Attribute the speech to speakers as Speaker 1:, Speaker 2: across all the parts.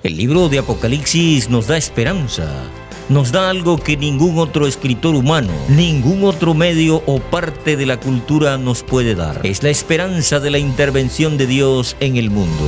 Speaker 1: El libro de Apocalipsis nos da esperanza, nos da algo que ningún otro escritor humano, ningún otro medio o parte de la cultura nos puede dar. Es la esperanza de la intervención de Dios en el mundo.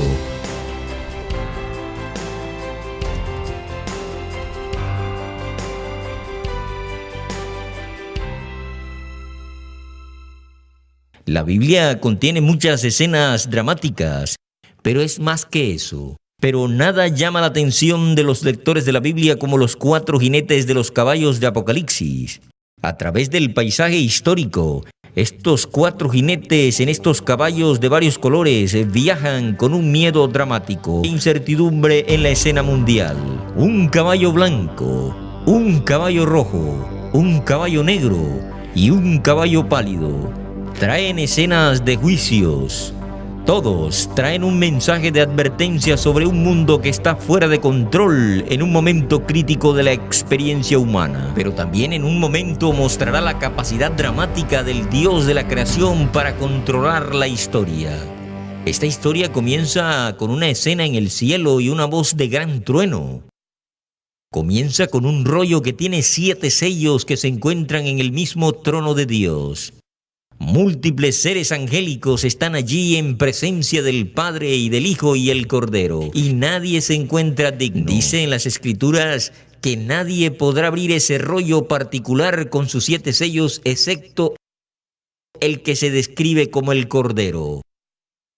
Speaker 1: La Biblia contiene muchas escenas dramáticas, pero es más que eso. Pero nada llama la atención de los lectores de la Biblia como los 4 jinetes de los caballos de Apocalipsis. A través del paisaje histórico, estos 4 jinetes en estos caballos de varios colores viajan con un miedo dramático e incertidumbre en la escena mundial. Un caballo blanco, un caballo rojo, un caballo negro y un caballo pálido. Traen escenas de juicios. Todos traen un mensaje de advertencia sobre un mundo que está fuera de control en un momento crítico de la experiencia humana. Pero también en un momento mostrará la capacidad dramática del Dios de la creación para controlar la historia. Esta historia comienza con una escena en el cielo y una voz de gran trueno. Comienza con un rollo que tiene 7 sellos que se encuentran en el mismo trono de Dios. Múltiples seres angélicos están allí en presencia del Padre y del Hijo y el Cordero, y nadie se encuentra digno. Dice en las Escrituras que nadie podrá abrir ese rollo particular con sus 7 sellos, excepto el que se describe como el Cordero.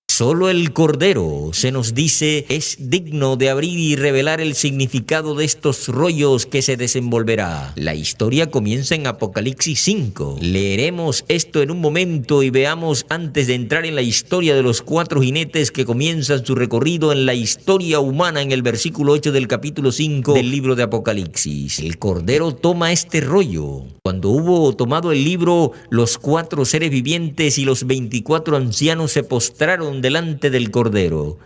Speaker 1: Solo el Cordero, se nos dice, es digno de abrir y revelar el significado de estos rollos que se desenvolverá. La historia comienza en Apocalipsis 5. Leeremos esto en un momento y veamos antes de entrar en la historia de los 4 jinetes que comienzan su recorrido en la historia humana en el versículo 8 del capítulo 5 del libro de Apocalipsis. El Cordero toma este rollo. Cuando hubo tomado el libro, los 4 seres vivientes y los 24 ancianos se postraron delante del Cordero.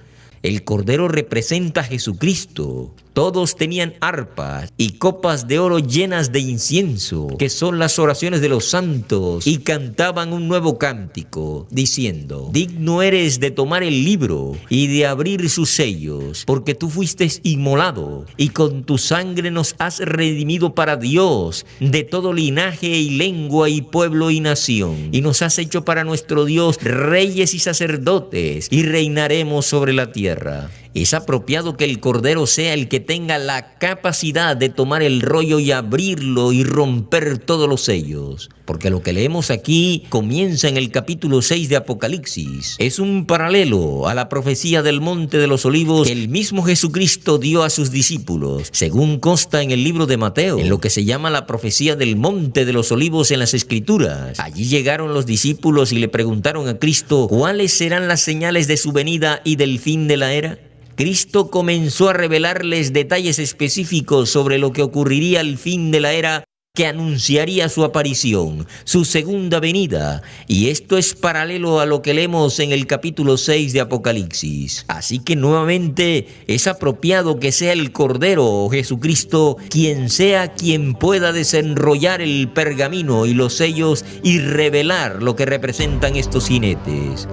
Speaker 1: El Cordero representa a Jesucristo. Todos tenían arpas y copas de oro llenas de incienso, que son las oraciones de los santos, y cantaban un nuevo cántico, diciendo: digno eres de tomar el libro y de abrir sus sellos, porque tú fuiste inmolado, y con tu sangre nos has redimido para Dios, de todo linaje y lengua y pueblo y nación, y nos has hecho para nuestro Dios reyes y sacerdotes, y reinaremos sobre la tierra. Es apropiado que el Cordero sea el que tenga la capacidad de tomar el rollo y abrirlo y romper todos los sellos. Porque lo que leemos aquí comienza en el capítulo 6 de Apocalipsis. Es un paralelo a la profecía del Monte de los Olivos que el mismo Jesucristo dio a sus discípulos, según consta en el libro de Mateo, en lo que se llama la profecía del Monte de los Olivos en las Escrituras. Allí llegaron los discípulos y le preguntaron a Cristo cuáles serán las señales de su venida y del fin de la era. Cristo comenzó a revelarles detalles específicos sobre lo que ocurriría al fin de la era, que anunciaría su aparición, su segunda venida, y esto es paralelo a lo que leemos en el capítulo 6 de Apocalipsis. Así que nuevamente es apropiado que sea el Cordero o Jesucristo quien pueda desenrollar el pergamino y los sellos y revelar lo que representan estos jinetes.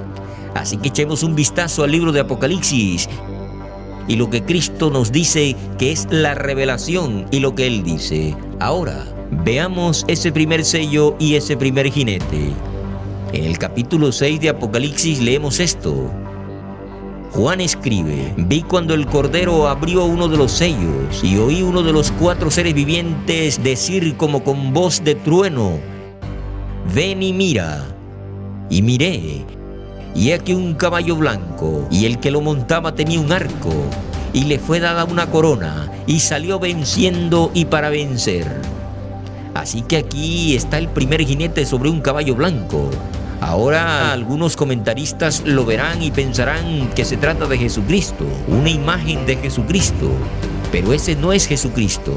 Speaker 1: Así que echemos un vistazo al libro de Apocalipsis y lo que Cristo nos dice que es la revelación y lo que Él dice. Ahora, veamos ese primer sello y ese primer jinete. En el capítulo 6 de Apocalipsis leemos esto. Juan escribe: vi cuando el Cordero abrió uno de los sellos y oí uno de los 4 seres vivientes decir como con voz de trueno: ven y mira. Y miré, y aquí un caballo blanco, y el que lo montaba tenía un arco, y le fue dada una corona, y salió venciendo y para vencer. Así que aquí está el primer jinete sobre un caballo blanco. Ahora algunos comentaristas lo verán y pensarán que se trata de Jesucristo, una imagen de Jesucristo, pero ese no es Jesucristo.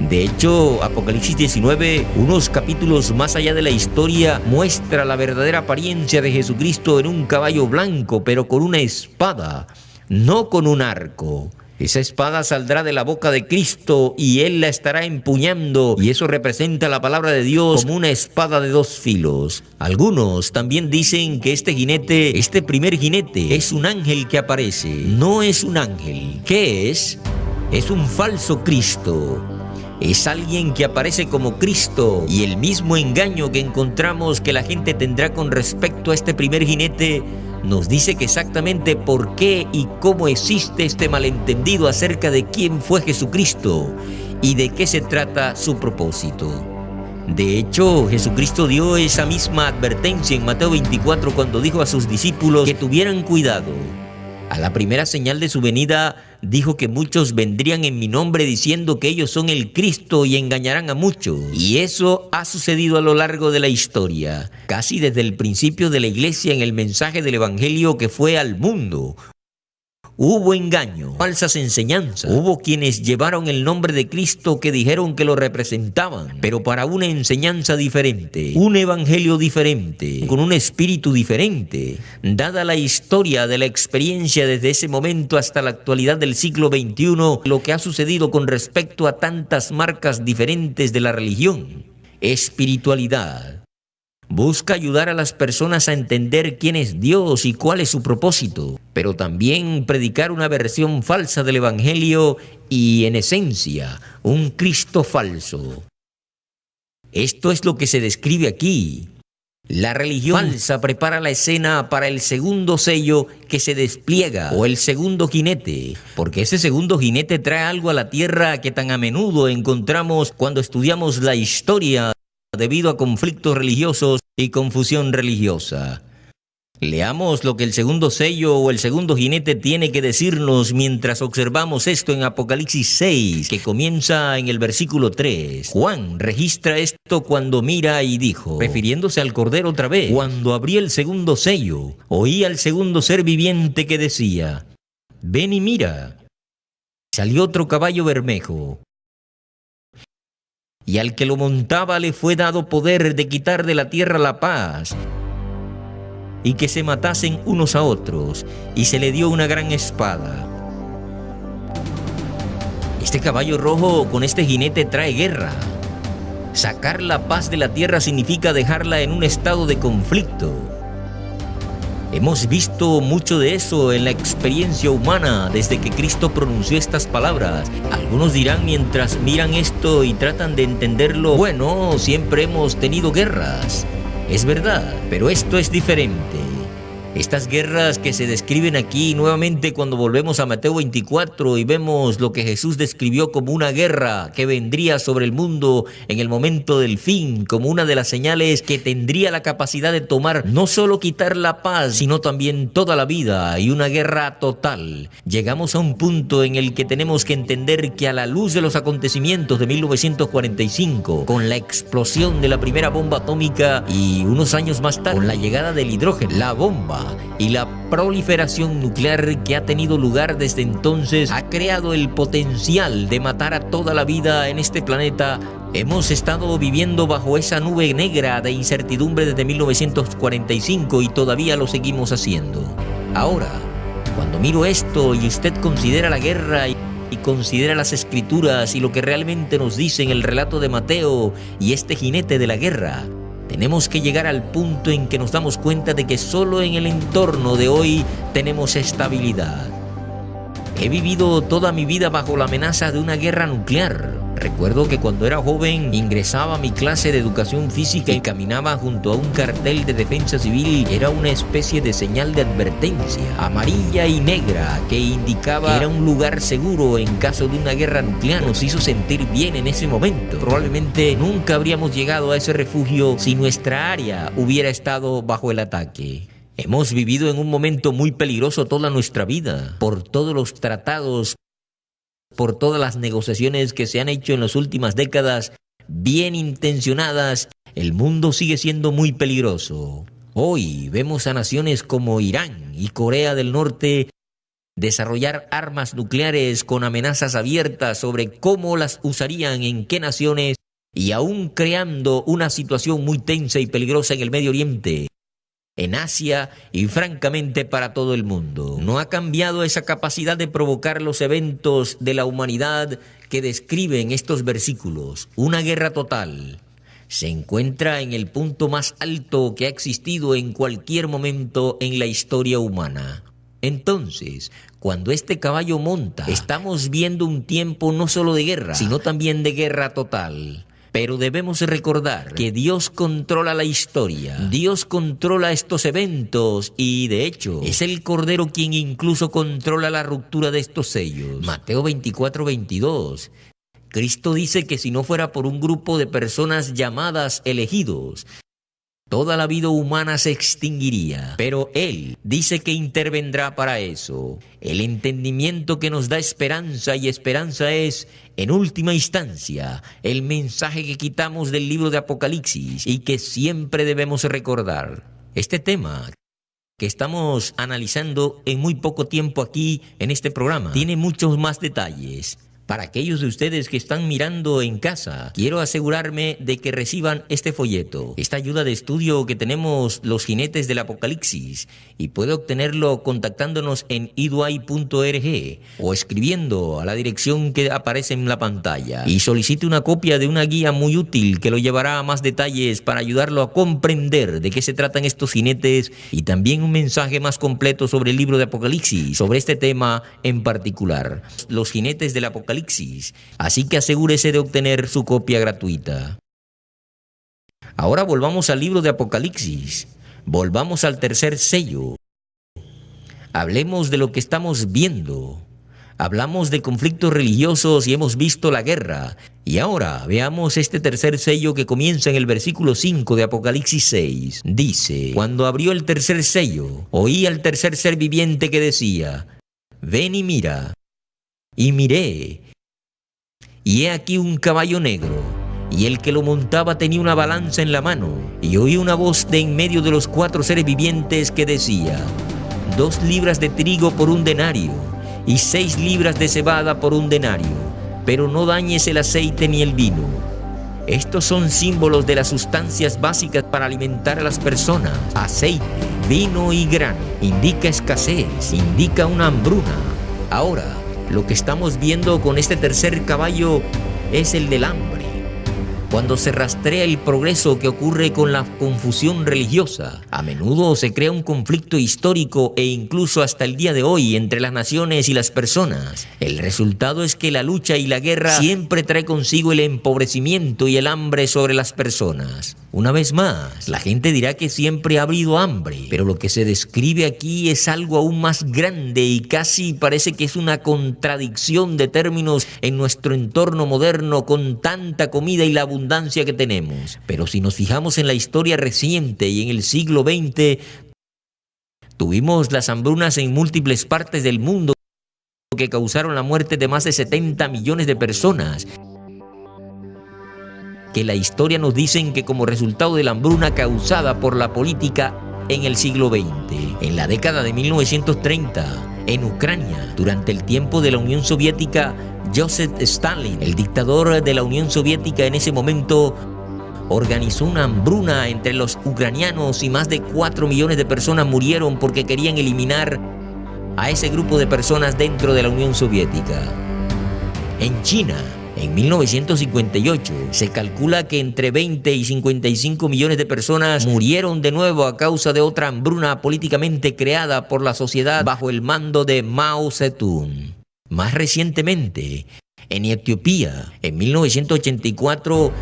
Speaker 1: De hecho, Apocalipsis 19, unos capítulos más allá de la historia, muestra la verdadera apariencia de Jesucristo en un caballo blanco, pero con una espada, no con un arco. Esa espada saldrá de la boca de Cristo y Él la estará empuñando, y eso representa la palabra de Dios como una espada de dos filos. Algunos también dicen que este jinete, este primer jinete, es un ángel que aparece. No es un ángel. ¿Qué es? Es un falso Cristo. Es alguien que aparece como Cristo, y el mismo engaño que encontramos que la gente tendrá con respecto a este primer jinete nos dice que exactamente por qué y cómo existe este malentendido acerca de quién fue Jesucristo y de qué se trata su propósito. De hecho, Jesucristo dio esa misma advertencia en Mateo 24 cuando dijo a sus discípulos que tuvieran cuidado. A la primera señal de su venida, dijo que muchos vendrían en mi nombre diciendo que ellos son el Cristo y engañarán a muchos. Y eso ha sucedido a lo largo de la historia, casi desde el principio de la iglesia en el mensaje del evangelio que fue al mundo. Hubo engaño, falsas enseñanzas. Hubo quienes llevaron el nombre de Cristo que dijeron que lo representaban, pero para una enseñanza diferente, un evangelio diferente, con un espíritu diferente. Dada la historia de la experiencia desde ese momento hasta la actualidad del siglo XXI, lo que ha sucedido con respecto a tantas marcas diferentes de la religión, espiritualidad. Busca ayudar a las personas a entender quién es Dios y cuál es su propósito, pero también predicar una versión falsa del Evangelio y, en esencia, un Cristo falso. Esto es lo que se describe aquí. La religión falsa prepara la escena para el segundo sello que se despliega, o el segundo jinete, porque ese segundo jinete trae algo a la tierra que tan a menudo encontramos cuando estudiamos la historia debido a conflictos religiosos y confusión religiosa. Leamos lo que el segundo sello o el segundo jinete tiene que decirnos mientras observamos esto en Apocalipsis 6, que comienza en el versículo 3. Juan registra esto cuando mira y dijo, refiriéndose al Cordero otra vez, cuando abrí el segundo sello, oí al segundo ser viviente que decía, ven y mira. Salió otro caballo bermejo, y al que lo montaba le fue dado poder de quitar de la tierra la paz, y que se matasen unos a otros, y se le dio una gran espada. Este caballo rojo con este jinete trae guerra. Sacar la paz de la tierra significa dejarla en un estado de conflicto. Hemos visto mucho de eso en la experiencia humana desde que Cristo pronunció estas palabras. Algunos dirán mientras miran esto y tratan de entenderlo, bueno, siempre hemos tenido guerras. Es verdad, pero esto es diferente. Estas guerras que se describen aquí nuevamente cuando volvemos a Mateo 24 y vemos lo que Jesús describió como una guerra que vendría sobre el mundo en el momento del fin, como una de las señales que tendría la capacidad de tomar no solo quitar la paz, sino también toda la vida, y una guerra total. Llegamos a un punto en el que tenemos que entender que a la luz de los acontecimientos de 1945, con la explosión de la primera bomba atómica y unos años más tarde, con la llegada del hidrógeno, la bomba y la proliferación nuclear que ha tenido lugar desde entonces ha creado el potencial de matar a toda la vida en este planeta. Hemos estado viviendo bajo esa nube negra de incertidumbre desde 1945 y todavía lo seguimos haciendo. Ahora, cuando miro esto y usted considera la guerra y considera las escrituras y lo que realmente nos dice en el relato de Mateo y este jinete de la guerra, tenemos que llegar al punto en que nos damos cuenta de que solo en el entorno de hoy tenemos estabilidad. He vivido toda mi vida bajo la amenaza de una guerra nuclear. Recuerdo que cuando era joven ingresaba a mi clase de educación física y caminaba junto a un cartel de defensa civil. Era una especie de señal de advertencia, amarilla y negra, que indicaba que era un lugar seguro en caso de una guerra nuclear. Nos hizo sentir bien en ese momento. Probablemente nunca habríamos llegado a ese refugio si nuestra área hubiera estado bajo el ataque. Hemos vivido en un momento muy peligroso toda nuestra vida, por todos los tratados, por todas las negociaciones que se han hecho en las últimas décadas, bien intencionadas. El mundo sigue siendo muy peligroso. Hoy vemos a naciones como Irán y Corea del Norte desarrollar armas nucleares con amenazas abiertas sobre cómo las usarían, en qué naciones, y aún creando una situación muy tensa y peligrosa en el Medio Oriente. en Asia y francamente para todo el mundo. No ha cambiado esa capacidad de provocar los eventos de la humanidad que describen estos versículos. Una guerra total. Se encuentra en el punto más alto que ha existido en cualquier momento en la historia humana. Entonces, cuando este caballo monta, estamos viendo un tiempo no solo de guerra, sino también de guerra total. Pero debemos recordar que Dios controla la historia, Dios controla estos eventos y, de hecho, es el Cordero quien incluso controla la ruptura de estos sellos. Mateo 24:22. Cristo dice que si no fuera por un grupo de personas llamadas elegidos, toda la vida humana se extinguiría, pero Él dice que intervendrá para eso. El entendimiento que nos da esperanza, y esperanza es, en última instancia, el mensaje que quitamos del libro de Apocalipsis y que siempre debemos recordar. Este tema que estamos analizando en muy poco tiempo aquí en este programa tiene muchos más detalles. Para aquellos de ustedes que están mirando en casa, quiero asegurarme de que reciban este folleto, esta ayuda de estudio que tenemos los jinetes del Apocalipsis, y puede obtenerlo contactándonos en iduay.org o escribiendo a la dirección que aparece en la pantalla. Y solicite una copia de una guía muy útil que lo llevará a más detalles para ayudarlo a comprender de qué se tratan estos jinetes, y también un mensaje más completo sobre el libro de Apocalipsis, sobre este tema en particular, los jinetes del Apocalipsis. Así que asegúrese de obtener su copia gratuita. Ahora volvamos al libro de Apocalipsis. Volvamos al tercer sello. Hablemos de lo que estamos viendo. Hablamos de conflictos religiosos y hemos visto la guerra. Y ahora veamos este tercer sello que comienza en el versículo 5 de Apocalipsis 6. Dice: cuando abrió el tercer sello, oí al tercer ser viviente que decía: ven y mira. Y miré, y he aquí un caballo negro, y el que lo montaba tenía una balanza en la mano, y oí una voz de en medio de los 4 seres vivientes que decía: 2 libras de trigo por 1 denario, y 6 libras de cebada por 1 denario, pero no dañes el aceite ni el vino. Estos son símbolos de las sustancias básicas para alimentar a las personas. Aceite, vino y grano. Indica escasez, indica una hambruna. Ahora, lo que estamos viendo con este tercer caballo es el del hambre. Cuando se rastrea el progreso que ocurre con la confusión religiosa, a menudo se crea un conflicto histórico e incluso hasta el día de hoy entre las naciones y las personas. El resultado es que la lucha y la guerra siempre trae consigo el empobrecimiento y el hambre sobre las personas. Una vez más, la gente dirá que siempre ha habido hambre, pero lo que se describe aquí es algo aún más grande y casi parece que es una contradicción de términos en nuestro entorno moderno con tanta comida y la abundancia que tenemos. Pero si nos fijamos en la historia reciente y en el siglo XX, tuvimos las hambrunas en múltiples partes del mundo que causaron la muerte de más de 70 millones de personas, que la historia nos dicen que como resultado de la hambruna causada por la política en el siglo XX. En la década de 1930, en Ucrania, durante el tiempo de la Unión Soviética, Joseph Stalin, el dictador de la Unión Soviética en ese momento, organizó una hambruna entre los ucranianos y más de 4 millones de personas murieron porque querían eliminar a ese grupo de personas dentro de la Unión Soviética. En China, en 1958, se calcula que entre 20 y 55 millones de personas murieron de nuevo a causa de otra hambruna políticamente creada por la sociedad bajo el mando de Mao Zedong. Más recientemente, en Etiopía, en 1984,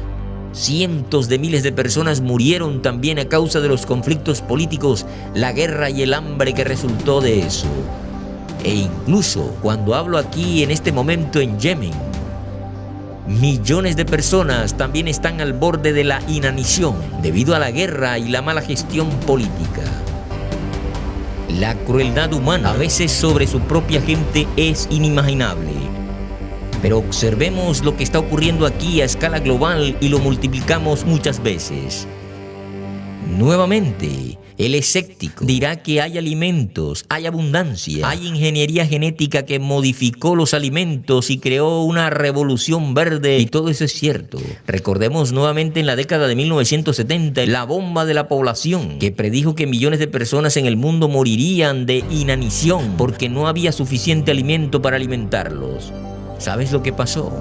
Speaker 1: cientos de miles de personas murieron también a causa de los conflictos políticos, la guerra y el hambre que resultó de eso. E incluso cuando hablo aquí en este momento en Yemen, millones de personas también están al borde de la inanición debido a la guerra y la mala gestión política. La crueldad humana a veces sobre su propia gente es inimaginable. Pero observemos lo que está ocurriendo aquí a escala global y lo multiplicamos muchas veces. Nuevamente, El escéptico dirá que hay alimentos, hay abundancia, hay ingeniería genética que modificó los alimentos y creó una revolución verde, y todo eso es cierto. Recordemos nuevamente en la década de 1970 la bomba de la población que predijo que millones de personas en el mundo morirían de inanición porque no había suficiente alimento para alimentarlos. ¿Sabes lo que pasó?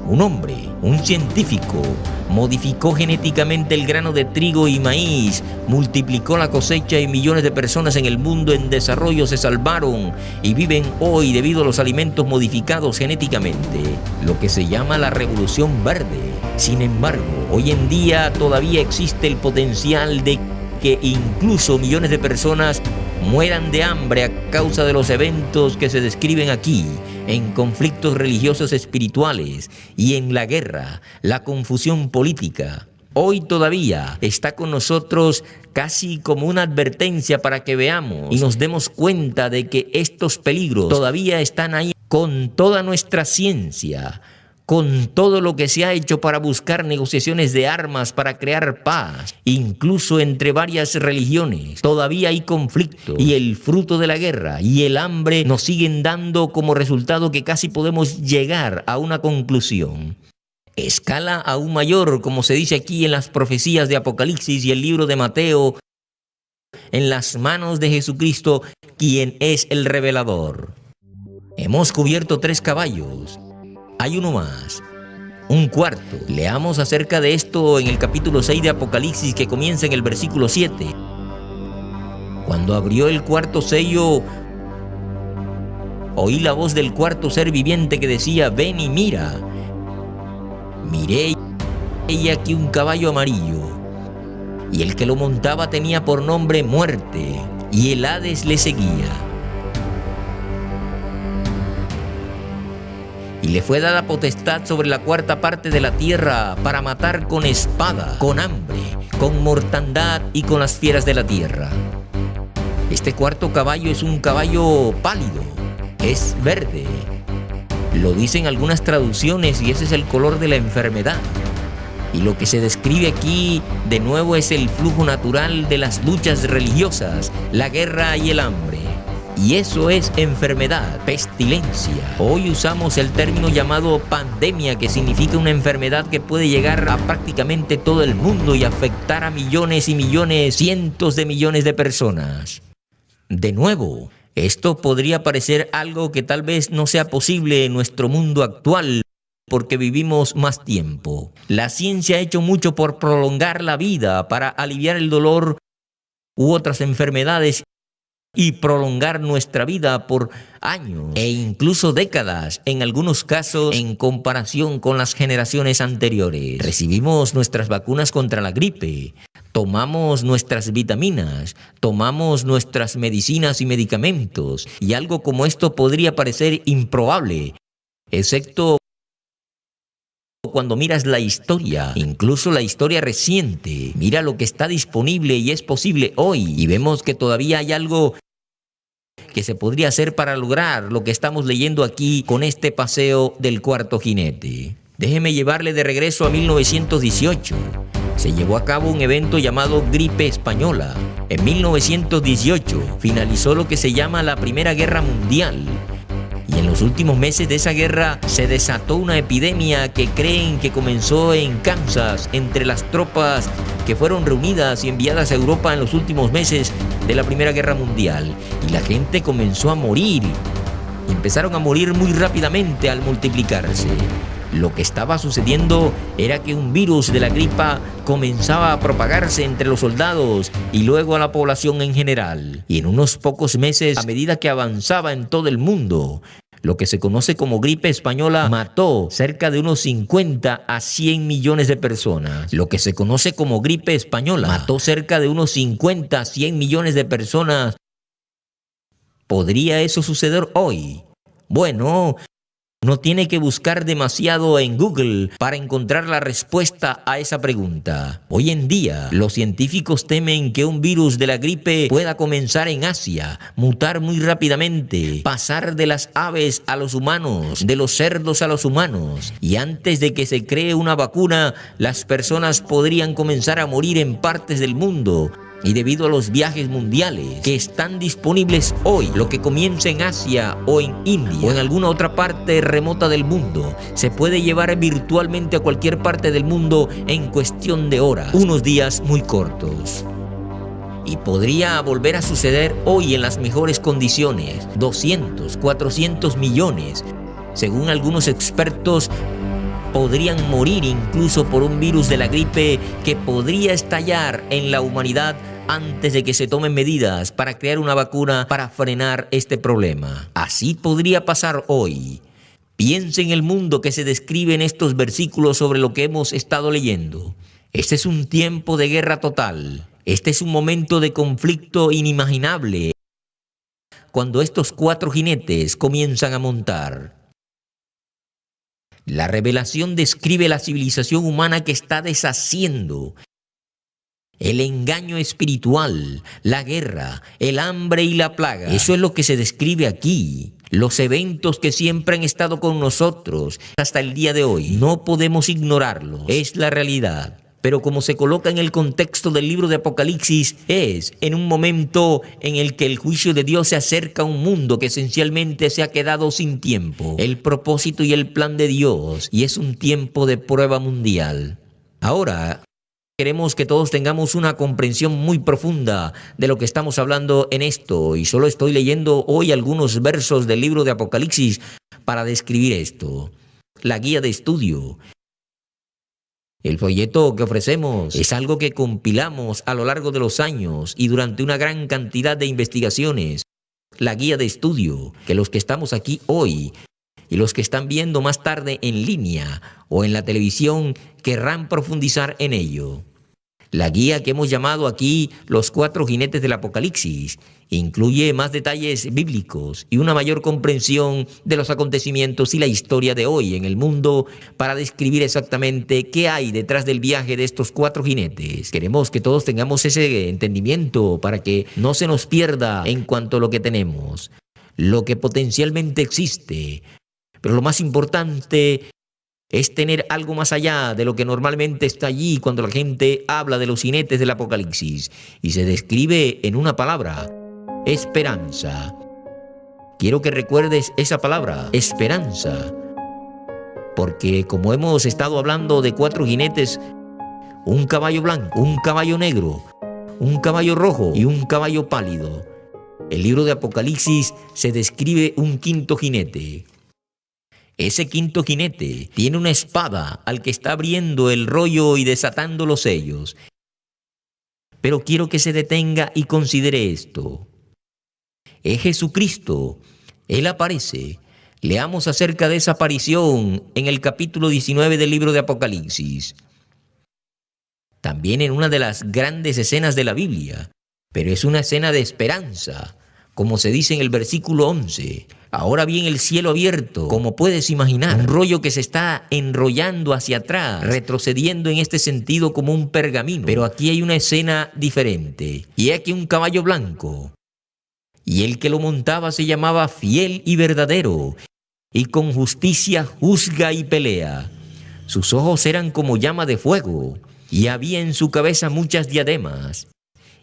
Speaker 1: Un hombre, un científico, modificó genéticamente el grano de trigo y maíz, multiplicó la cosecha y millones de personas en el mundo en desarrollo se salvaron y viven hoy debido a los alimentos modificados genéticamente, lo que se llama la revolución verde. Sin embargo, hoy en día todavía existe el potencial de que incluso millones de personas mueran de hambre a causa de los eventos que se describen aquí, en conflictos religiosos espirituales y en la guerra, la confusión política. Hoy todavía está con nosotros casi como una advertencia para que veamos y nos demos cuenta de que estos peligros todavía están ahí con toda nuestra ciencia, con todo lo que se ha hecho para buscar negociaciones de armas, para crear paz, incluso entre varias religiones. Todavía hay conflicto y el fruto de la guerra y el hambre nos siguen dando como resultado que casi podemos llegar a una conclusión. Escala aún mayor, como se dice aquí en las profecías de Apocalipsis y el libro de Mateo, en las manos de Jesucristo, quien es el revelador. Hemos cubierto 3 caballos. Hay uno más, un cuarto. Leamos acerca de esto en el capítulo 6 de Apocalipsis, que comienza en el versículo 7. Cuando abrió el cuarto sello, oí la voz del cuarto ser viviente que decía: ven y mira. Miré y aquí un caballo amarillo, y el que lo montaba tenía por nombre Muerte, y el Hades le seguía. Y le fue dada potestad sobre la 4ª parte de la tierra para matar con espada, con hambre, con mortandad y con las fieras de la tierra. Este cuarto caballo es un caballo pálido, es verde. Lo dicen algunas traducciones y ese es el color de la enfermedad. Y lo que se describe aquí de nuevo es el flujo natural de las luchas religiosas, la guerra y el hambre. Y eso es enfermedad, pestilencia. Hoy usamos el término llamado pandemia, que significa una enfermedad que puede llegar a prácticamente todo el mundo y afectar a millones y millones, cientos de millones de personas. De nuevo, esto podría parecer algo que tal vez no sea posible en nuestro mundo actual, porque vivimos más tiempo. La ciencia ha hecho mucho por prolongar la vida, para aliviar el dolor u otras enfermedades y prolongar nuestra vida por años e incluso décadas, en algunos casos en comparación con las generaciones anteriores. Recibimos nuestras vacunas contra la gripe, tomamos nuestras vitaminas, tomamos nuestras medicinas y medicamentos, y algo como esto podría parecer improbable, excepto cuando miras la historia, incluso la historia reciente. Mira lo que está disponible y es posible hoy, y vemos que todavía hay algo que se podría hacer para lograr lo que estamos leyendo aquí con este paseo del cuarto jinete. Déjeme llevarle de regreso a 1918. Se llevó a cabo un evento llamado Gripe Española. En 1918 finalizó lo que se llama la Primera Guerra Mundial. Y en los últimos meses de esa guerra se desató una epidemia que creen que comenzó en Kansas, entre las tropas que fueron reunidas y enviadas a Europa en los últimos meses de la Primera Guerra Mundial. Y la gente comenzó a morir. Y empezaron a morir muy rápidamente al multiplicarse. Lo que estaba sucediendo era que un virus de la gripa comenzaba a propagarse entre los soldados y luego a la población en general. Y en unos pocos meses, a medida que avanzaba en todo el mundo, lo que se conoce como gripe española mató cerca de unos 50 a 100 millones de personas. Lo que se conoce como gripe española mató cerca de unos 50 a 100 millones de personas. ¿Podría eso suceder hoy? Bueno, no tiene que buscar demasiado en Google para encontrar la respuesta a esa pregunta. Hoy en día, los científicos temen que un virus de la gripe pueda comenzar en Asia, mutar muy rápidamente, pasar de las aves a los humanos, de los cerdos a los humanos. Y antes de que se cree una vacuna, las personas podrían comenzar a morir en partes del mundo Y debido a los viajes mundiales que están disponibles hoy, lo que comienza en Asia o en India o en alguna otra parte remota del mundo, se puede llevar virtualmente a cualquier parte del mundo en cuestión de horas, unos días muy cortos. Y podría volver a suceder hoy en las mejores condiciones. 200, 400 millones, según algunos expertos, podrían morir incluso por un virus de la gripe que podría estallar en la humanidad antes de que se tomen medidas para crear una vacuna para frenar este problema. Así podría pasar hoy. Piense en el mundo que se describe en estos versículos sobre lo que hemos estado leyendo. Este es un tiempo de guerra total. Este es un momento de conflicto inimaginable cuando estos 4 jinetes comienzan a montar. La revelación describe la civilización humana que está deshaciendo. El engaño espiritual, la guerra, el hambre y la plaga. Eso es lo que se describe aquí. Los eventos que siempre han estado con nosotros hasta el día de hoy. No podemos ignorarlos. Es la realidad. Pero como se coloca en el contexto del libro de Apocalipsis, es en un momento en el que el juicio de Dios se acerca a un mundo que esencialmente se ha quedado sin tiempo, el propósito y el plan de Dios, y es un tiempo de prueba mundial. Ahora, queremos que todos tengamos una comprensión muy profunda de lo que estamos hablando en esto, y solo estoy leyendo hoy algunos versos del libro de Apocalipsis para describir esto. La guía de estudio. El folleto que ofrecemos es algo que compilamos a lo largo de los años y durante una gran cantidad de investigaciones. La guía de estudio, que los que estamos aquí hoy y los que están viendo más tarde en línea o en la televisión querrán profundizar en ello. La guía que hemos llamado aquí Los 4 jinetes del Apocalipsis incluye más detalles bíblicos y una mayor comprensión de los acontecimientos y la historia de hoy en el mundo para describir exactamente qué hay detrás del viaje de estos 4 jinetes. Queremos que todos tengamos ese entendimiento para que no se nos pierda en cuanto a lo que tenemos, lo que potencialmente existe. Pero lo más importante es tener algo más allá de lo que normalmente está allí cuando la gente habla de los jinetes del Apocalipsis y se describe en una palabra: esperanza. Quiero que recuerdes esa palabra, esperanza, porque como hemos estado hablando de 4 jinetes, un caballo blanco, un caballo negro, un caballo rojo y un caballo pálido, el libro de Apocalipsis se describe un 5.º jinete. Ese 5.º jinete tiene una espada al que está abriendo el rollo y desatando los sellos. Pero quiero que se detenga y considere esto. Es Jesucristo. Él aparece. Leamos acerca de esa aparición en el capítulo 19 del libro de Apocalipsis. También en una de las grandes escenas de la Biblia, pero es una escena de esperanza, como se dice en el versículo 11. Ahora bien, el cielo abierto, como puedes imaginar, un rollo que se está enrollando hacia atrás, retrocediendo en este sentido como un pergamino. Pero aquí hay una escena diferente. Y aquí un caballo blanco. Y el que lo montaba se llamaba Fiel y Verdadero, y con justicia juzga y pelea. Sus ojos eran como llama de fuego, y había en su cabeza muchas diademas.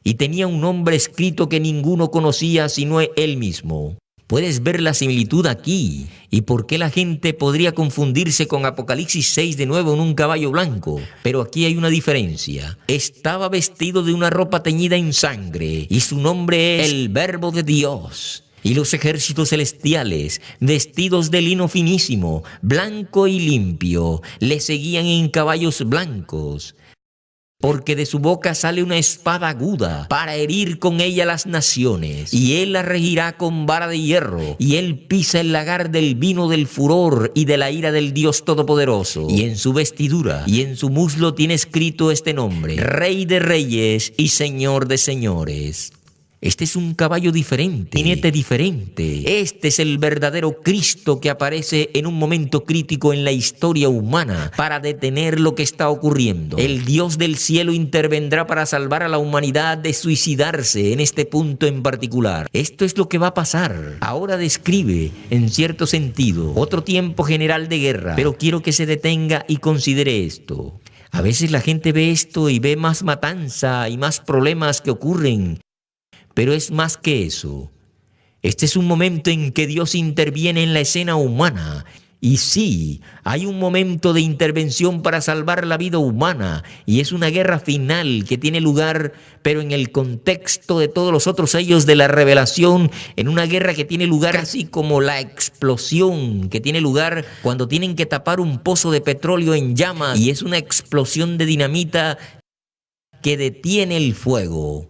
Speaker 1: Y tenía un nombre escrito que ninguno conocía sino él mismo. Puedes ver la similitud aquí y por qué la gente podría confundirse con Apocalipsis 6 de nuevo en un caballo blanco. Pero aquí hay una diferencia. Estaba vestido de una ropa teñida en sangre y su nombre es el Verbo de Dios. Y los ejércitos celestiales, vestidos de lino finísimo, blanco y limpio, le seguían en caballos blancos. Porque de su boca sale una espada aguda para herir con ella las naciones, y él la regirá con vara de hierro, y él pisa el lagar del vino del furor y de la ira del Dios Todopoderoso. Y en su vestidura y en su muslo tiene escrito este nombre: Rey de Reyes y Señor de Señores. Este es un caballo diferente, jinete diferente. Este es el verdadero Cristo que aparece en un momento crítico en la historia humana para detener lo que está ocurriendo. El Dios del cielo intervendrá para salvar a la humanidad de suicidarse en este punto en particular. Esto es lo que va a pasar. Ahora describe, en cierto sentido, otro tiempo general de guerra, pero quiero que se detenga y considere esto. A veces la gente ve esto y ve más matanza y más problemas que ocurren, pero es más que eso. Este es un momento en que Dios interviene en la escena humana. Y sí, hay un momento de intervención para salvar la vida humana, y es una guerra final que tiene lugar, pero en el contexto de todos los otros sellos de la revelación, en una guerra que tiene lugar así como la explosión que tiene lugar cuando tienen que tapar un pozo de petróleo en llamas, y es una explosión de dinamita que detiene el fuego.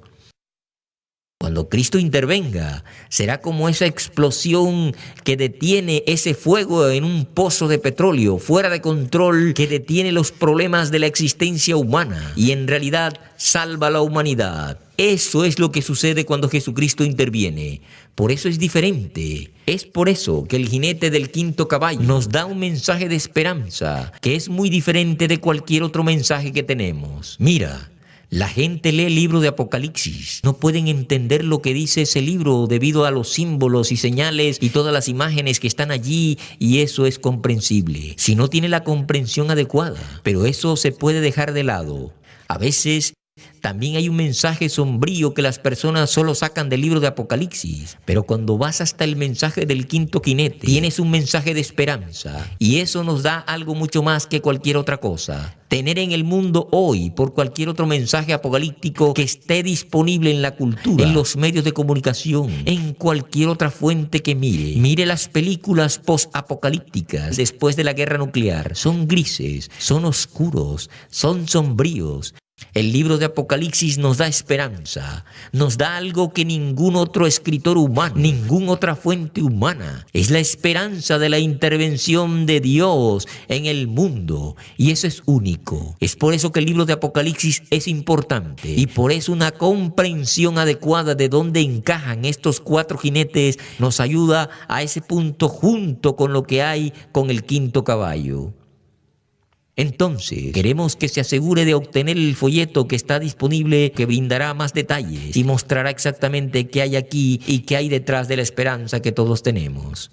Speaker 1: Cuando Cristo intervenga, será como esa explosión que detiene ese fuego en un pozo de petróleo fuera de control, que detiene los problemas de la existencia humana y en realidad salva a la humanidad. Eso es lo que sucede cuando Jesucristo interviene. Por eso es diferente. Es por eso que el jinete del quinto caballo nos da un mensaje de esperanza que es muy diferente de cualquier otro mensaje que tenemos. Mira, la gente lee el libro de Apocalipsis. No pueden entender lo que dice ese libro debido a los símbolos y señales y todas las imágenes que están allí, y eso es comprensible si no tiene la comprensión adecuada. Pero eso se puede dejar de lado. A veces también hay un mensaje sombrío que las personas solo sacan del libro de Apocalipsis. Pero cuando vas hasta el mensaje del quinto jinete, tienes un mensaje de esperanza. Y eso nos da algo mucho más que cualquier otra cosa. Tener en el mundo hoy, por cualquier otro mensaje apocalíptico que esté disponible en la cultura, en los medios de comunicación, en cualquier otra fuente que mire. Mire las películas post-apocalípticas después de la guerra nuclear. Son grises, son oscuros, son sombríos. El libro de Apocalipsis nos da esperanza, nos da algo que ningún otro escritor humano, ninguna otra fuente humana. Es la esperanza de la intervención de Dios en el mundo, y eso es único. Es por eso que el libro de Apocalipsis es importante, y por eso una comprensión adecuada de dónde encajan estos cuatro jinetes nos ayuda a ese punto junto con lo que hay con el quinto caballo. Entonces, queremos que se asegure de obtener el folleto que está disponible, que brindará más detalles y mostrará exactamente qué hay aquí y qué hay detrás de la esperanza que todos tenemos.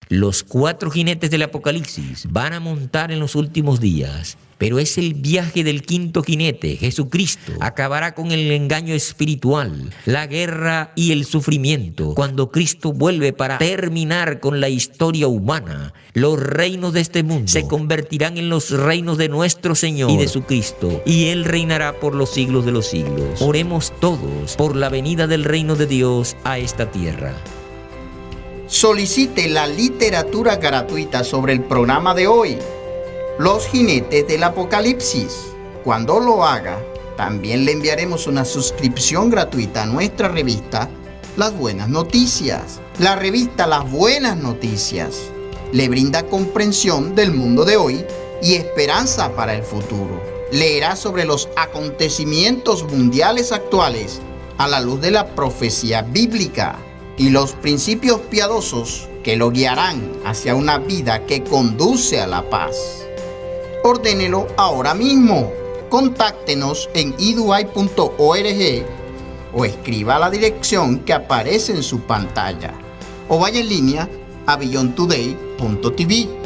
Speaker 1: Los cuatro jinetes del Apocalipsis van a montar en los últimos días, pero es el viaje del quinto jinete, Jesucristo. Acabará con el engaño espiritual, la guerra y el sufrimiento, cuando Cristo vuelve para terminar con la historia humana. Los reinos de este mundo se convertirán en los reinos de nuestro Señor y de su Cristo, y Él reinará por los siglos de los siglos. Oremos todos por la venida del reino de Dios a esta tierra.
Speaker 2: Solicite la literatura gratuita sobre el programa de hoy, Los Jinetes del Apocalipsis. Cuando lo haga, también le enviaremos una suscripción gratuita a nuestra revista Las Buenas Noticias. La revista Las Buenas Noticias le brinda comprensión del mundo de hoy y esperanza para el futuro. Leerá sobre los acontecimientos mundiales actuales a la luz de la profecía bíblica y los principios piadosos que lo guiarán hacia una vida que conduce a la paz. Ordénelo ahora mismo. Contáctenos en iduay.org o escriba a la dirección que aparece en su pantalla o vaya en línea a beyondtoday.tv.